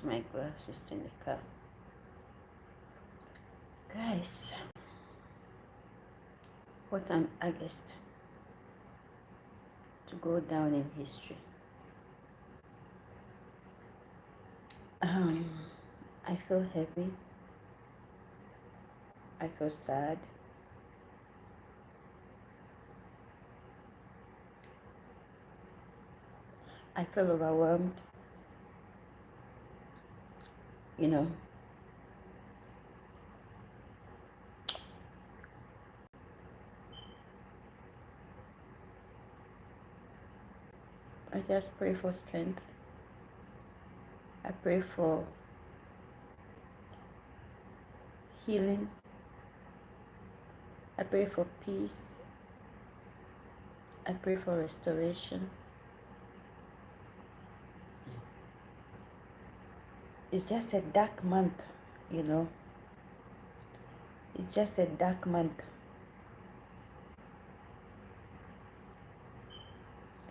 put my glasses in the car. Guys, what an August to go down in history. I feel heavy. I feel sad. I feel overwhelmed. You know, I just pray for strength. I pray for healing. I pray for peace. I pray for restoration. It's just a dark month, you know. It's just a dark month.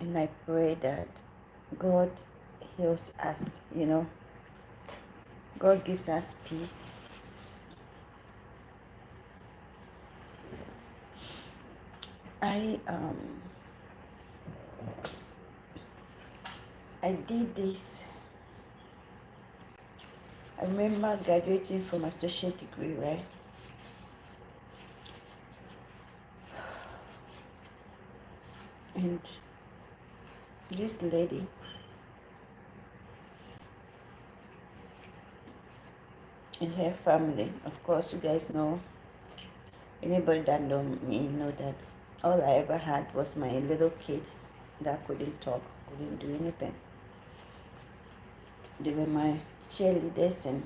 And I pray that God heals us, you know. God gives us peace. I did this. I remember graduating from associate degree, right? And this lady, and her family, of course, you guys know, anybody that know me know that all I ever had was my little kids that couldn't talk, couldn't do anything. They were my cheerleaders and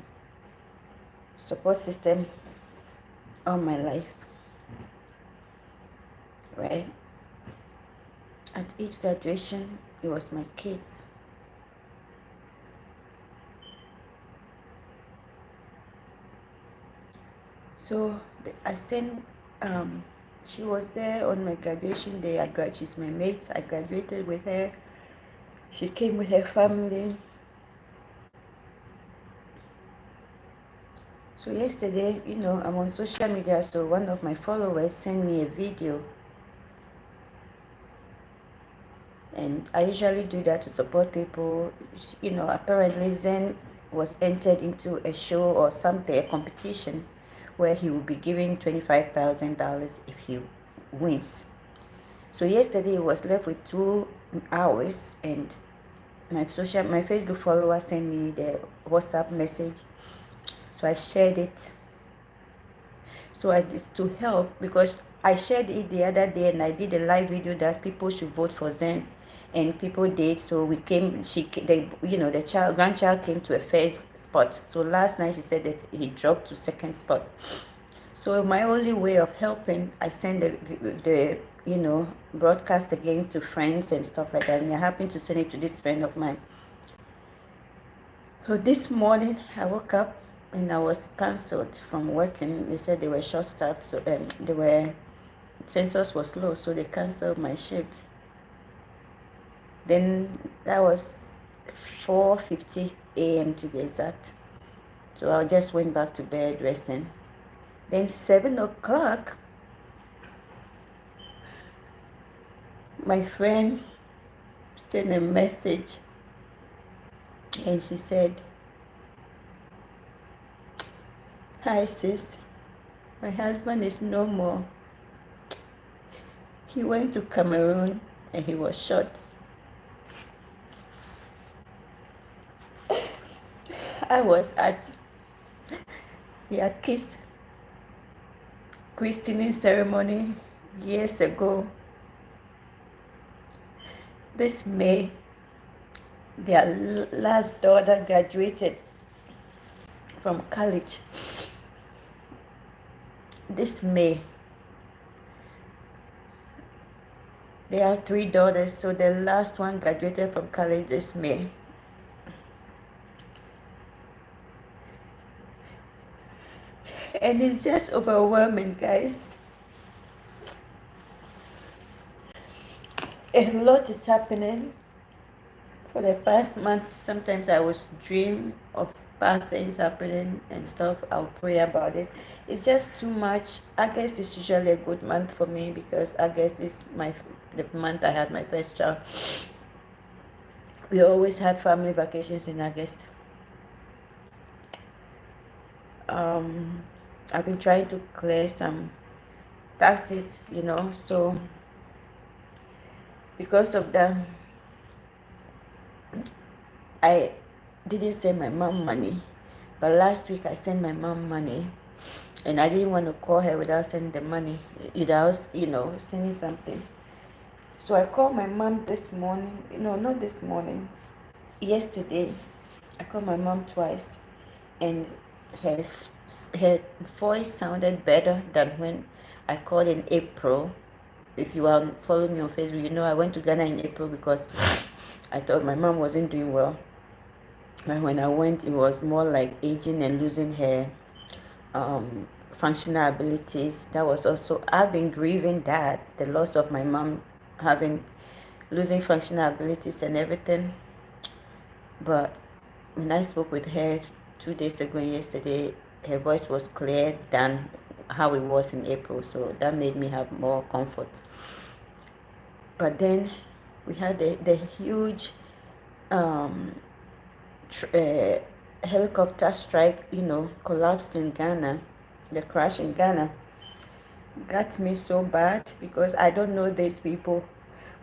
support system all my life, right? At each graduation, it was my kids. So I sent, she was there on my graduation day. She's my mate. I graduated with her. She came with her family. So yesterday, you know, I'm on social media, so one of my followers sent me a video. And I usually do that to support people. You know, apparently Zen was entered into a show or something, a competition, where he will be giving $25,000 if he wins. So yesterday he was left with 2 hours, and my Facebook follower sent me the WhatsApp message. So I shared it. So I just to help, because I shared it the other day and I did a live video that people should vote for Zen, and people did. So we came. The grandchild came to a first spot. So last night she said that he dropped to second spot. So my only way of helping, I send the broadcast again to friends and stuff like that. And I happened to send it to this friend of mine. So this morning I woke up and I was cancelled from working. They said they were short-staffed, so census was low, so they cancelled my shift. Then that was 4:50 a.m. to be exact. So I just went back to bed resting. Then 7 o'clock, my friend sent a message and she said, "Hi sis, my husband is no more. He went to Cameroon and he was shot." I was at the kissed christening ceremony years ago. This May, their last daughter graduated from college. This May, they have 3 daughters, so the last one graduated from college this May. And it's just overwhelming, guys. A lot is happening. For the past month, sometimes I was dream of bad things happening and stuff. I'll pray about it. It's just too much. August is usually a good month for me because August is the month I had my first child. We always had family vacations in August. Um, I've been trying to clear some taxes, so because of that, I didn't send my mom money. But last week I sent my mom money, and I didn't want to call her without sending the money, without, sending something. So I called my mom this morning, not this morning, yesterday. I called my mom twice, and her, her voice sounded better than when I called in April. If you are following me on Facebook, you know I went to Ghana in April because I thought my mom wasn't doing well. And when I went, it was more like aging and losing her functional abilities. That was also, I've been grieving that, the loss of my mom, losing functional abilities and everything. But when I spoke with her 2 days ago and yesterday, her voice was clear than how it was in April. So that made me have more comfort. But then we had the huge helicopter strike, collapsed in Ghana. The crash in Ghana got me so bad because I don't know these people,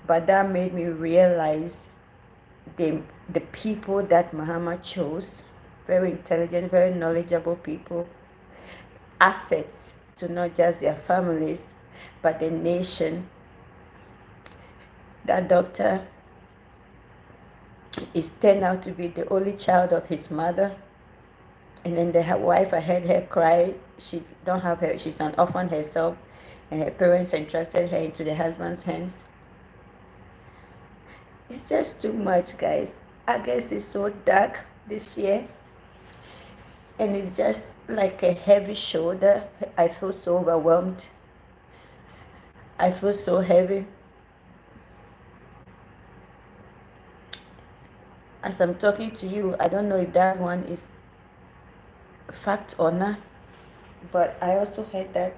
but that made me realize the people that Muhammad chose, very intelligent, very knowledgeable people, assets to not just their families, but the nation. That doctor is turned out to be the only child of his mother. And then the wife, I heard her cry. She don't have her. She's an orphan herself, and her parents entrusted her into the husband's hands. It's just too much, guys. August is so dark this year, and it's just like a heavy shoulder. I feel so overwhelmed. I feel so heavy. As I'm talking to you, I don't know if that one is fact or not, but I also heard that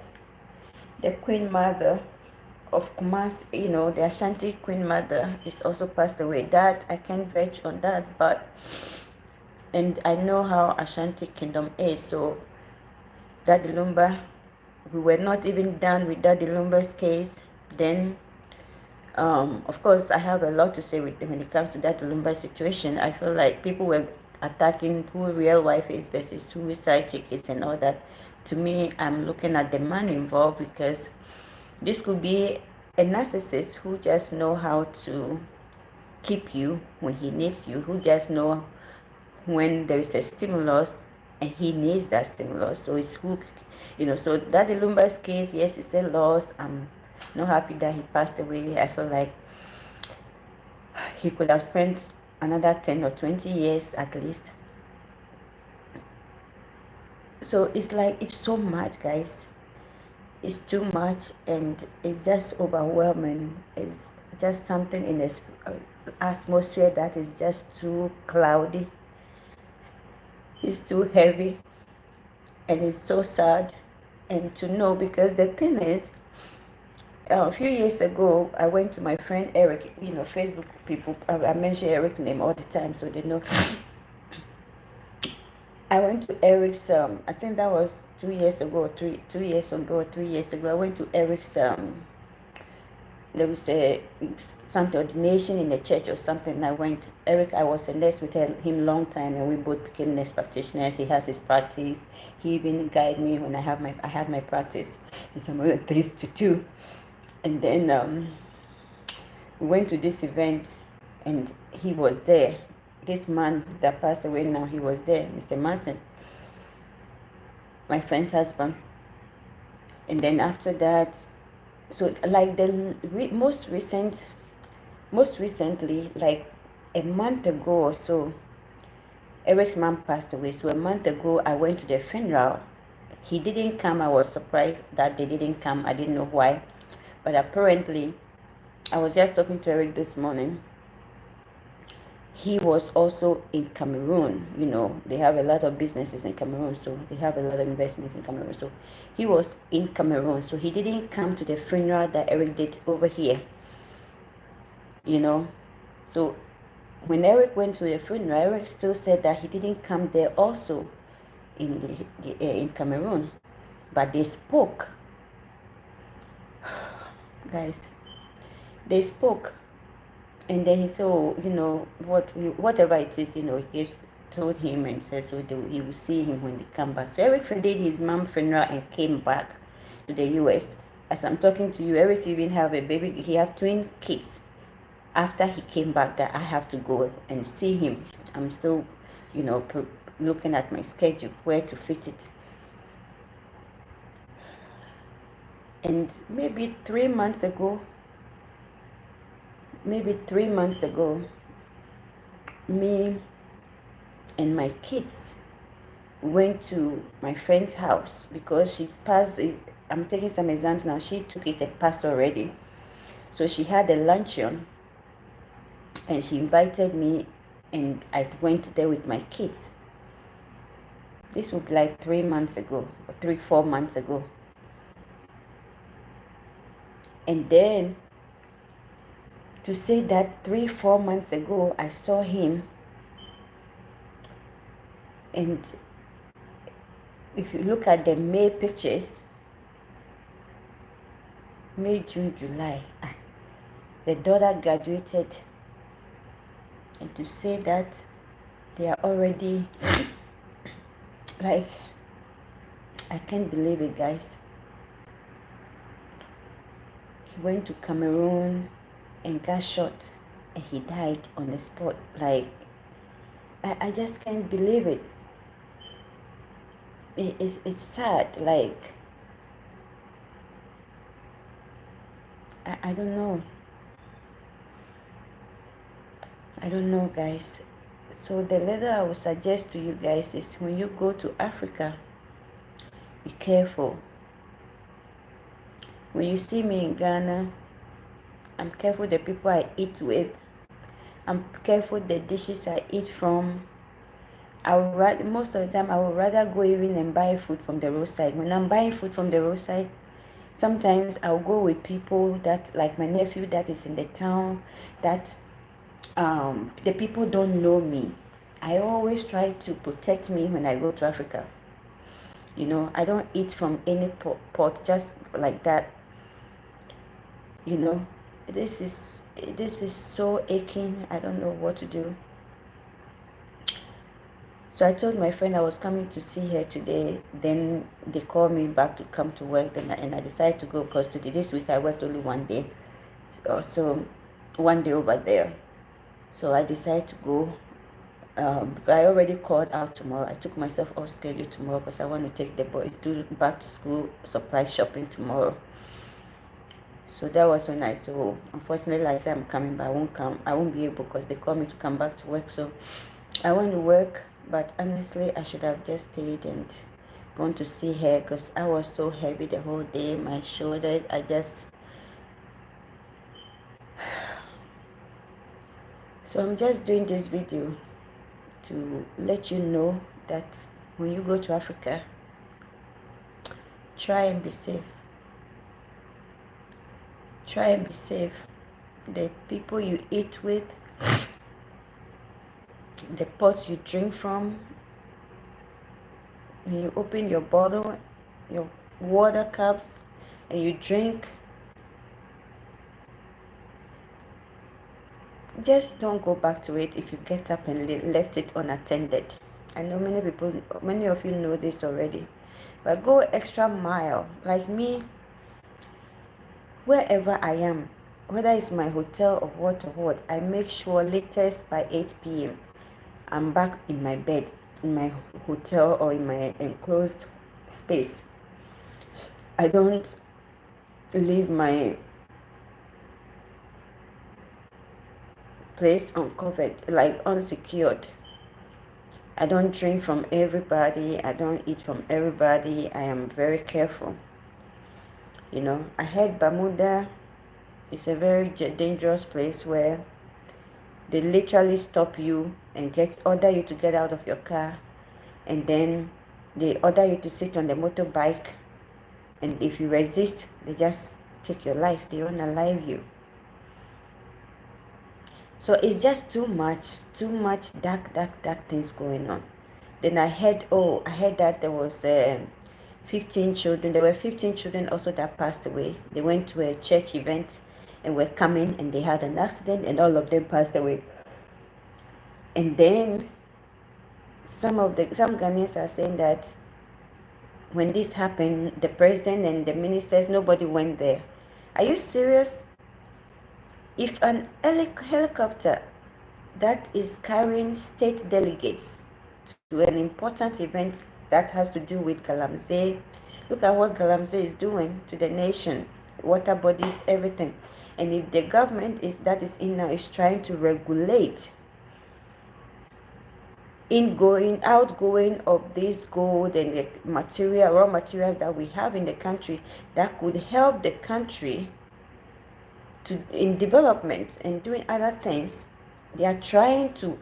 the Queen Mother of Kumasi, the Ashanti Queen Mother is also passed away. That I can't vouch on that, and I know how Ashanti Kingdom is. So Daddy Lumba, we were not even done with Daddy Lumba's case. Then, of course, I have a lot to say when it comes to Daddy Lumba's situation. I feel like people were attacking who real wife is versus who side chick is and all that. To me, I'm looking at the man involved because this could be a narcissist who just know how to keep you when he needs you, who just know when there is a stimulus and he needs that stimulus. So it's who, so Daddy Lumba's case, yes, it's a loss. I'm not happy that he passed away. I feel like he could have spent another 10 or 20 years at least. So it's like, it's so much, guys. It's too much, and it's just overwhelming. It's just something in this atmosphere that is just too cloudy. It's too heavy, and it's so sad. And to know, because the thing is, a few years ago, I went to my friend Eric, Facebook people, I mention Eric's name all the time so they know. I went to Eric's, I think that was 2 years ago, 3 years ago, 3 years ago. I went to Eric's, there was some ordination in the church or something. Eric, I was a nurse with him long time, and we both became nurse practitioners. He has his practice. He even guided me when I had my practice and some other things to do. And then we went to this event, and he was there. This man that passed away now, he was there, Mr. Martin, my friend's husband. And then after that, so like the most recently, like a month ago or so, Eric's mom passed away. So a month ago, I went to the funeral. He didn't come. I was surprised that they didn't come. I didn't know why. But apparently, I was just talking to Eric this morning. he was also in Cameroon. You know, they have a lot of businesses in Cameroon, so they have a lot of investments in Cameroon. So he was in Cameroon, so he didn't come to the funeral that Eric did over here. You know, so when Eric went to the funeral, Eric still said that he didn't come there also in Cameroon, but they spoke, guys. They spoke, and then he said, "Oh, you know whatever it is, you know," he told him and said so he will see him when they come back. So Eric did his mom's funeral and came back to the U.S. As I'm talking to you, Eric even have a baby. He have twin kids. After he came back, that I have to go and see him. I'm still, you know, looking at my schedule where to fit it. And maybe 3 months ago, me and my kids went to my friend's house because she passed it. I'm taking some exams now. She took it and passed already. So she had a luncheon and she invited me, and I went there with my kids. This would be like 3 months ago, or 4 months ago. And then to say that 4 months ago I saw him, and if you look at the May pictures, May, June, July, the daughter graduated, and to say that they are already like, I can't believe it, guys. He went to Cameroon and got shot and he died on the spot. Like, I just can't believe it. It's sad. Like, I don't know. I don't know, guys. So the letter I would suggest to you guys is, when you go to Africa, be careful. When you see me in Ghana, I'm careful the people I eat with. I'm careful the dishes I eat from. Most of the time, I would rather go even and buy food from the roadside. When I'm buying food from the roadside, sometimes I'll go with people that, like my nephew that is in the town, that the people don't know me. I always try to protect me when I go to Africa. You know, I don't eat from any pot just like that. You know, this is so aching. I don't know what to do. So I told my friend I was coming to see her today. Then they called me back to come to work, and I decided to go because this week I worked only one day. So one day over there. So I decided to go. I already called out tomorrow. I took myself off schedule tomorrow because I want to take the boys to back to school supply shopping tomorrow. So that was when I said, oh, unfortunately, I said I'm coming, but I won't come. I won't be able because they called me to come back to work. So I went to work, but honestly, I should have just stayed and gone to see her because I was so heavy the whole day. My shoulders, So I'm just doing this video to let you know that when you go to Africa, try and be safe. Try and be safe. The people you eat with, the pots you drink from, when you open your bottle, your water cups, and you drink, just don't go back to it if you get up and left it unattended. I know many of you know this already, but go extra mile. Like me, wherever I am, whether it's my hotel or what, I make sure latest by 8 p.m. I'm back in my bed, in my hotel or in my enclosed space. I don't leave my place uncovered, like unsecured. I don't drink from everybody. I don't eat from everybody. I am very careful. You know, I heard Bermuda is a very dangerous place where They literally stop you and order you to get out of your car, and then they order you to sit on the motorbike, and if you resist, they just take your life. They unalive you. So it's just too much dark things going on. Then I heard that there was 15 children. There were 15 children also that passed away. They went to a church event and were coming, and they had an accident, and all of them passed away. And then some Ghanaians are saying that when this happened, the president and the ministers, nobody went there. Are you serious? If an helicopter that is carrying state delegates to an important event that has to do with Galamsey, look at what Galamsey is doing to the nation, water bodies, everything. And if the government that is in now is trying to regulate outgoing of this gold and the raw material that we have in the country that could help the country in development and doing other things, they are trying to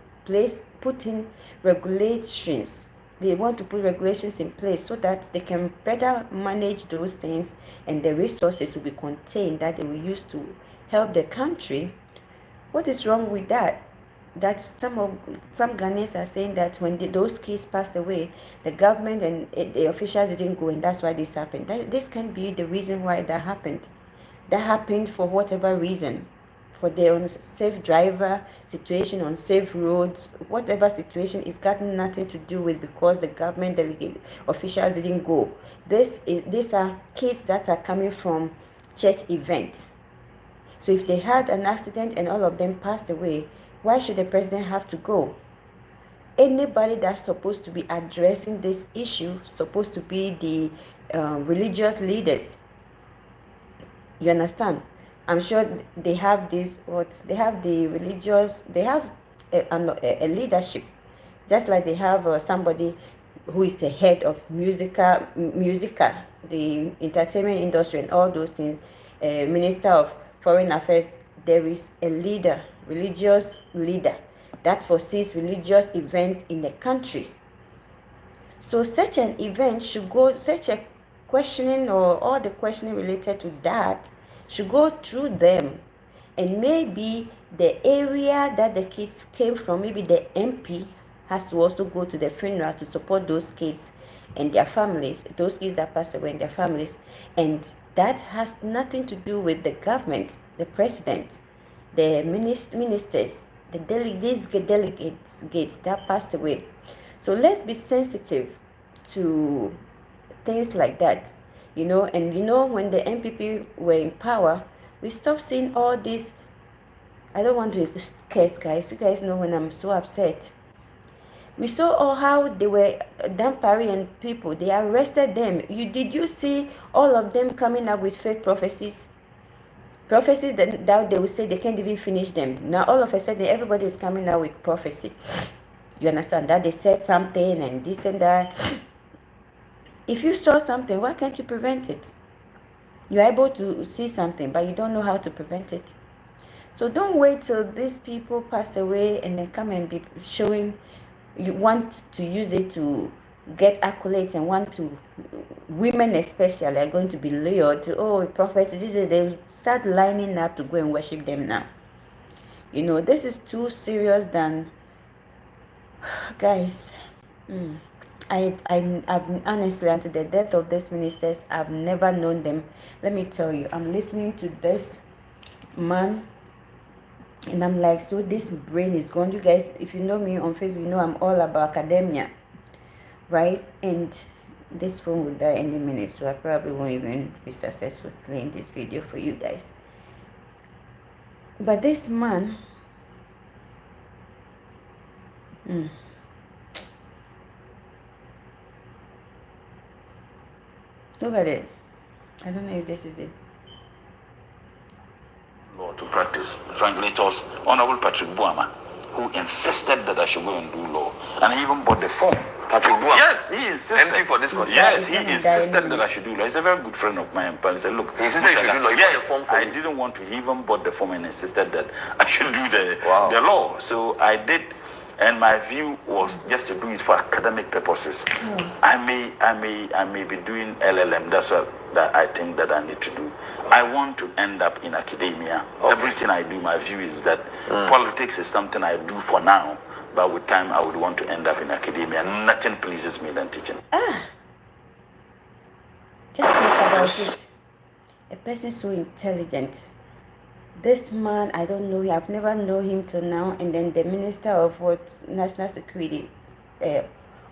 put in regulations. They want to put regulations in place so that they can better manage those things, and the resources will be contained that they will use to help the country. What is wrong with that? That some Ghanaians are saying that when those kids passed away, the government and the officials didn't go, and that's why this happened. This can be the reason why that happened. That happened for whatever reason, for the unsafe driver situation, unsafe roads, whatever situation. It's got nothing to do with because the government officials didn't go. These are kids that are coming from church events. So if they had an accident and all of them passed away, why should the president have to go? Anybody that's supposed to be addressing this issue, supposed to be the religious leaders. You understand? I'm sure they have this. They have the religious. They have a leadership, just like they have somebody who is the head of musica, the entertainment industry, and all those things. Minister of Foreign Affairs. There is a leader, religious leader, that foresees religious events in the country. So such an event should go, such a questioning or all the questioning related to that should go through them. And maybe the area that the kids came from, maybe the MP has to also go to the funeral to support those kids and their families, those kids that passed away and their families. And that has nothing to do with the government, the president, the ministers, the delegates that passed away. So let's be sensitive to things like that, and when the NPP were in power, we stopped seeing all this. I don't want to curse, guys. You guys know when I'm so upset. We saw how they were Dampari and people. They arrested them. Did you see all of them coming up with fake prophecies? Prophecies that they will say they can't even finish them. Now all of a sudden everybody is coming out with prophecy. You understand that they said something and this and that. If you saw something, why can't you prevent it? You're able to see something, but you don't know how to prevent it. So don't wait till these people pass away and then come and be showing. You want to use it to get accolades and women especially are going to be lured to, oh, prophets, they start lining up to go and worship them now. This is too serious than, guys. I've honestly, until the death of these ministers, I've never known them. Let me tell you, I'm listening to this man, and I'm like, so this brain is gone. You guys, if you know me on Facebook, you know I'm all about academia, right? And this phone will die any minute, so I probably won't even be successful playing this video for you guys. But this man, look at it. I don't know if this is it. Law to practice. Frankly, it was Honorable Patrick Buama who insisted that I should go and do law. And he even bought the form Patrick Duam. Yes, he insisted. MP for this country. Yes, he insisted that I should do law. He's a very good friend of mine. But he said, look, He insisted you should do law. He bought the form for I you. didn't want to. He even bought the form and insisted that I should do the law. So I did, and my view was just to do it for academic purposes. I may be doing LLM. That's what that I think that I need to do. I want to end up in academia. Everything I do, my view is that politics is something I do for now. But with time, I would want to end up in academia. Nothing pleases me than teaching. Just think about it. A person so intelligent. This man, I don't know, I've never known him till now. And then the Minister of National Security,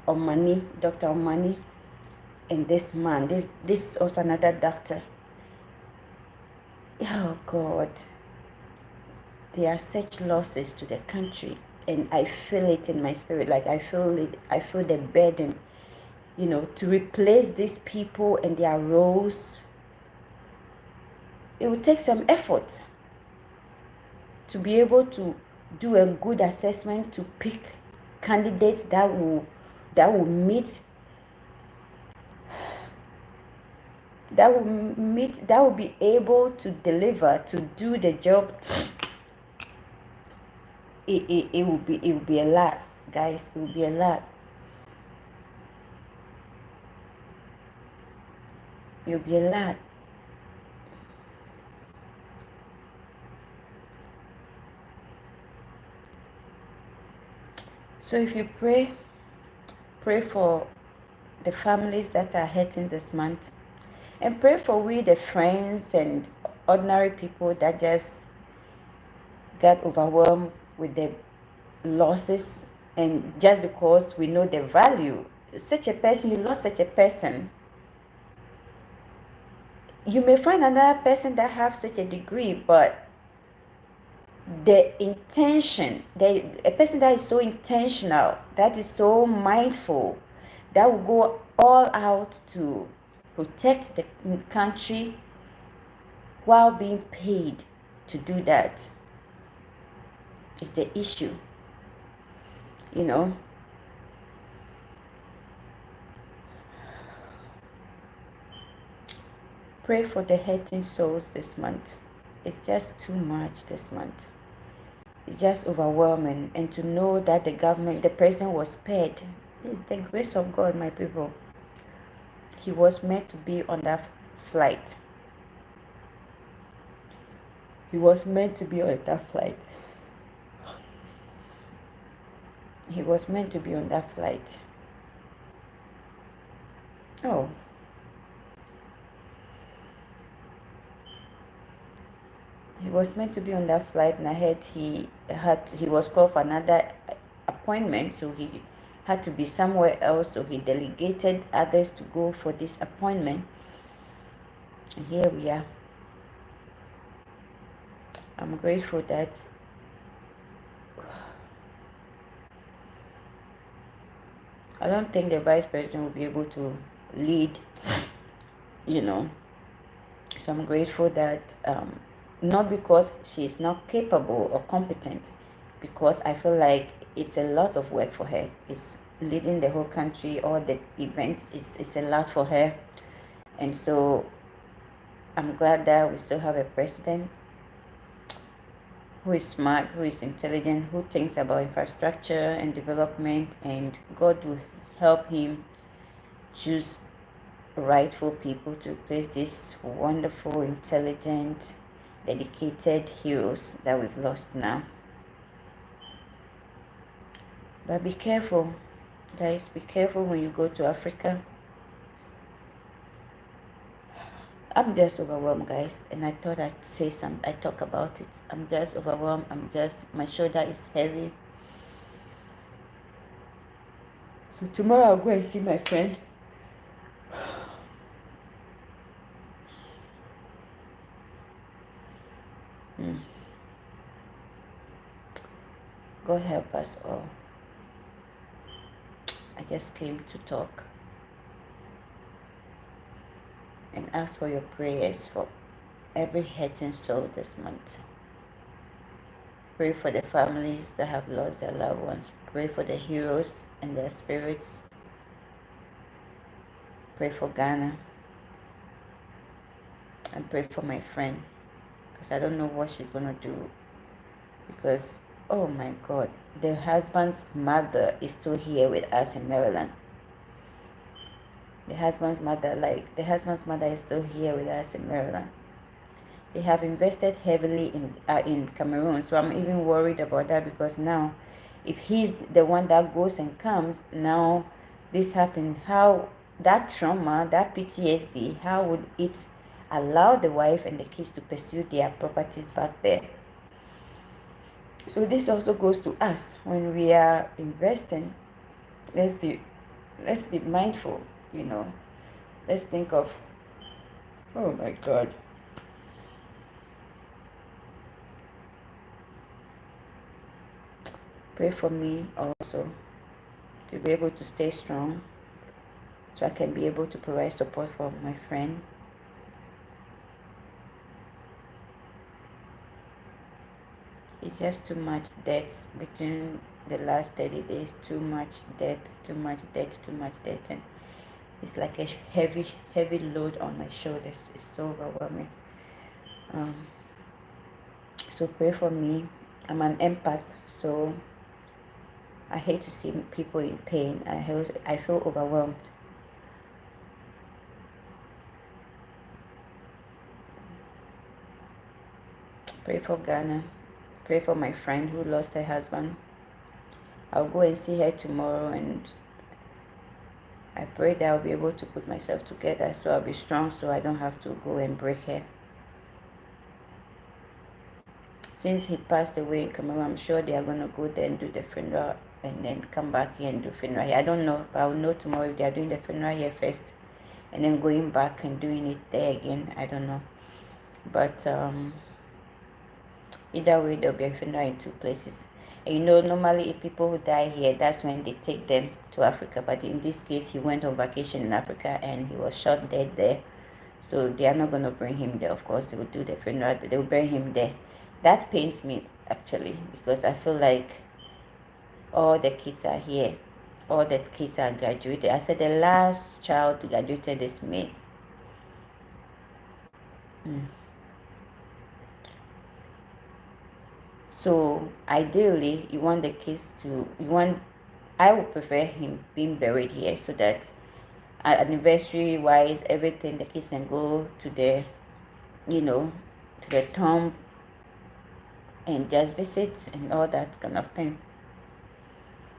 Omani, Dr. Omani, and this man, this is also another doctor. Oh God, there are such losses to the country, and I feel it in my spirit. Like I feel the burden, to replace these people and their roles. It will take some effort to be able to do a good assessment, to pick candidates that will be able to deliver, to do the job. It will be a lot, guys. It will be a lot. It will be a lot. So if you pray for the families that are hurting this month, and pray for we, the friends and ordinary people that just got overwhelmed with the losses, and just because we know the value, such a person, you lost such a person. You may find another person that have such a degree, but the intention, a person that is so intentional, that is so mindful, that will go all out to protect the country while being paid to do that, is the issue. Pray for the hurting souls this month. It's just too much this month. It's just overwhelming. And to know that the president was spared, is the grace of God, my people. He was meant to be on that flight. He was meant to be on that flight. He was meant to be on that flight. Oh. He was meant to be on that flight, and I heard he was called for another appointment, so he had to be somewhere else, so he delegated others to go for this appointment. And here we are. I'm grateful that I don't think the vice president will be able to lead, So I'm grateful that not because she's not capable or competent, because I feel like it's a lot of work for her. It's leading the whole country, all the events, it's a lot for her. And so I'm glad that we still have a president who is smart, who is intelligent, who thinks about infrastructure and development, and God will help him choose rightful people to replace these wonderful, intelligent, dedicated heroes that we've lost now. But be careful, guys. Be careful when you go to Africa. I'm just overwhelmed, guys, and I thought I'd say something. I talk about it. I'm just overwhelmed. My shoulder is heavy. So tomorrow I'll go and see my friend. God help us all. I just came to talk and ask for your prayers for every hurting soul this month. Pray for the families that have lost their loved ones. Pray for the heroes and their spirits. Pray for Ghana. And pray for my friend. Because I don't know what she's going to do. Because, oh my God, the husband's mother is still here with us in Maryland. The husband's mother is still here with us in Maryland. They have invested heavily in Cameroon, so I'm even worried about that, because now, if he's the one that goes and comes, now this happened, how that trauma, that PTSD, how would it allow the wife and the kids to pursue their properties back there? So this also goes to us when we are investing. Let's be mindful, Let's think of, oh my God. Pray for me also to be able to stay strong, so I can be able to provide support for my friend. It's just too much debt between the last 30 days, too much debt, and it's like a heavy load on my shoulders. It's so overwhelming. So pray for me. I'm an empath, so I hate to see people in pain. I feel overwhelmed. Pray for Ghana. Pray for my friend who lost her husband. I'll go and see her tomorrow, and I pray that I'll be able to put myself together, so I'll be strong, so I don't have to go and break her. Since he passed away in Cameroon, I'm sure they are going to go there and do the funeral and then come back here and do funeral here. I don't know, but I'll know tomorrow if they are doing the funeral here first and then going back and doing it there again. I don't know. But either way, there'll be a funeral in two places. And normally if people who die here, that's when they take them to Africa. But in this case, he went on vacation in Africa and he was shot dead there. So they are not going to bring him there. Of course, they will do the funeral. They will bury him there. That pains me, actually, because I feel like all the kids are here. All the kids are graduated. I said the last child graduated this May. So ideally, I would prefer him being buried here, so that anniversary wise, everything, the kids can go to the, to the tomb and just visit and all that kind of thing.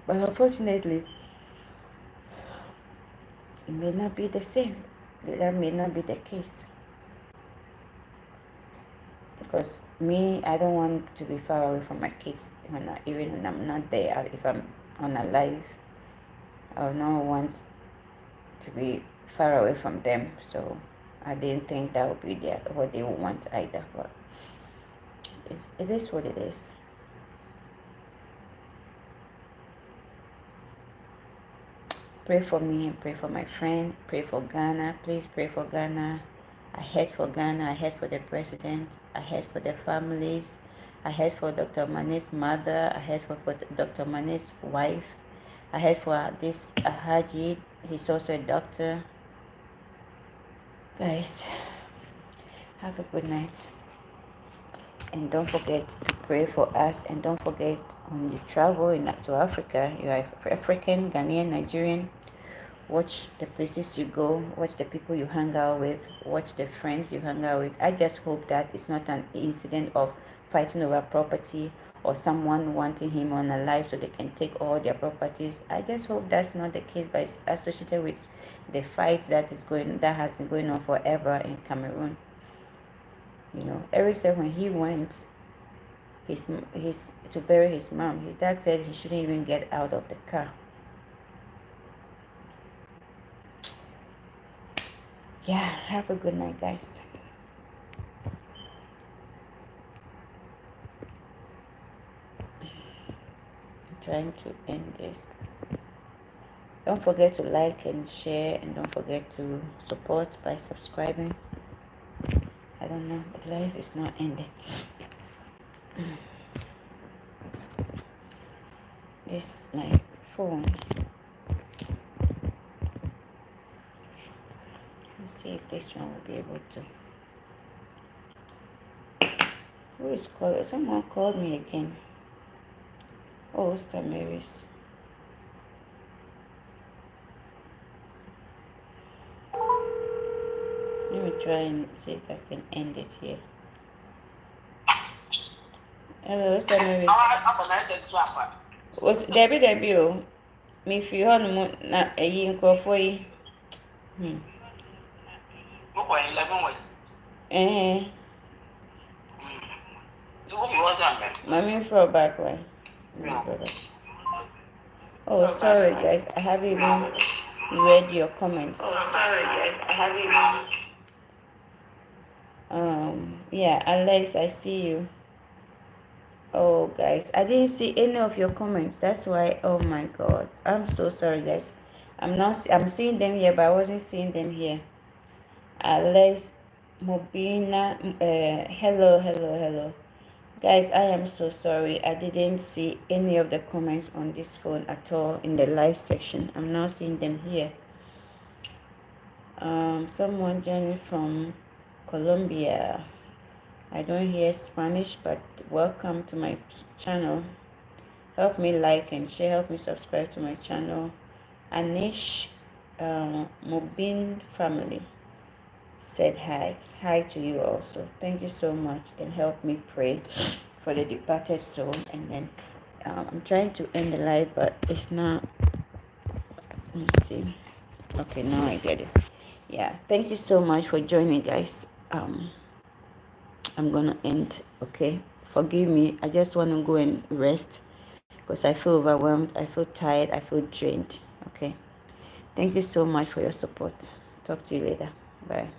But unfortunately, it may not be the same. That may not be the case. Because me, I don't want to be far away from my kids even when I'm not there. If I'm unalive, I would not want to be far away from them. So I didn't think that would be what they would want either. But it is what it is. Pray for me and pray for my friend. Pray for Ghana. Please pray for Ghana. I head for Ghana. I head for the president. I head for the families. I head for Dr. Mane's mother. I head for Dr. Mane's wife. I head for this Haji. He's also a doctor. Guys, have a good night. And don't forget to pray for us. And don't forget, when you travel to Africa, you are African, Ghanaian, Nigerian, watch the places you go, watch the people you hang out with, watch the friends you hang out with. I just hope that it's not an incident of fighting over property or someone wanting him unalive so they can take all their properties. I just hope that's not the case, but it's associated with the fight that has been going on forever in Cameroon. Eric said when he went his to bury his mom, his dad said he shouldn't even get out of the car. Yeah, have a good night, guys. I'm trying to end this. Don't forget to like and share, and don't forget to support by subscribing. I don't know, the life is not ending. This is my phone. see if this one will be able to. Who is calling? Someone called me again. Oh, Star Mary's. Let me try and see if I can end it here. Hello, Star Mary's. Was Debbie o? Me fi hɔ nom na ɛyi nkurɔfoɔ yi. Look when 11 was. Mommy throw back right. Oh, sorry guys, I haven't even read your comments. Yeah, Alex, I see you. Oh guys, I didn't see any of your comments. That's why. Oh my God, I'm so sorry guys. I'm seeing them here, but I wasn't seeing them here. Alex, Mobina, hello. Guys, I am so sorry. I didn't see any of the comments on this phone at all in the live section. I'm not seeing them here. Someone joining from Colombia. I don't hear Spanish, but welcome to my channel. Help me like and share. Help me subscribe to my channel. Anish Mubin family said hi. Hi to you also. Thank you so much, and help me pray for the departed soul. And then I'm trying to end the live, but it's not. Let me see. Okay, now I get it. Yeah, thank you so much for joining, guys. I'm gonna end. Okay, forgive me. I just want to go and rest because I feel overwhelmed. I feel tired. I feel drained. Okay, thank you so much for your support. Talk to you later. Bye.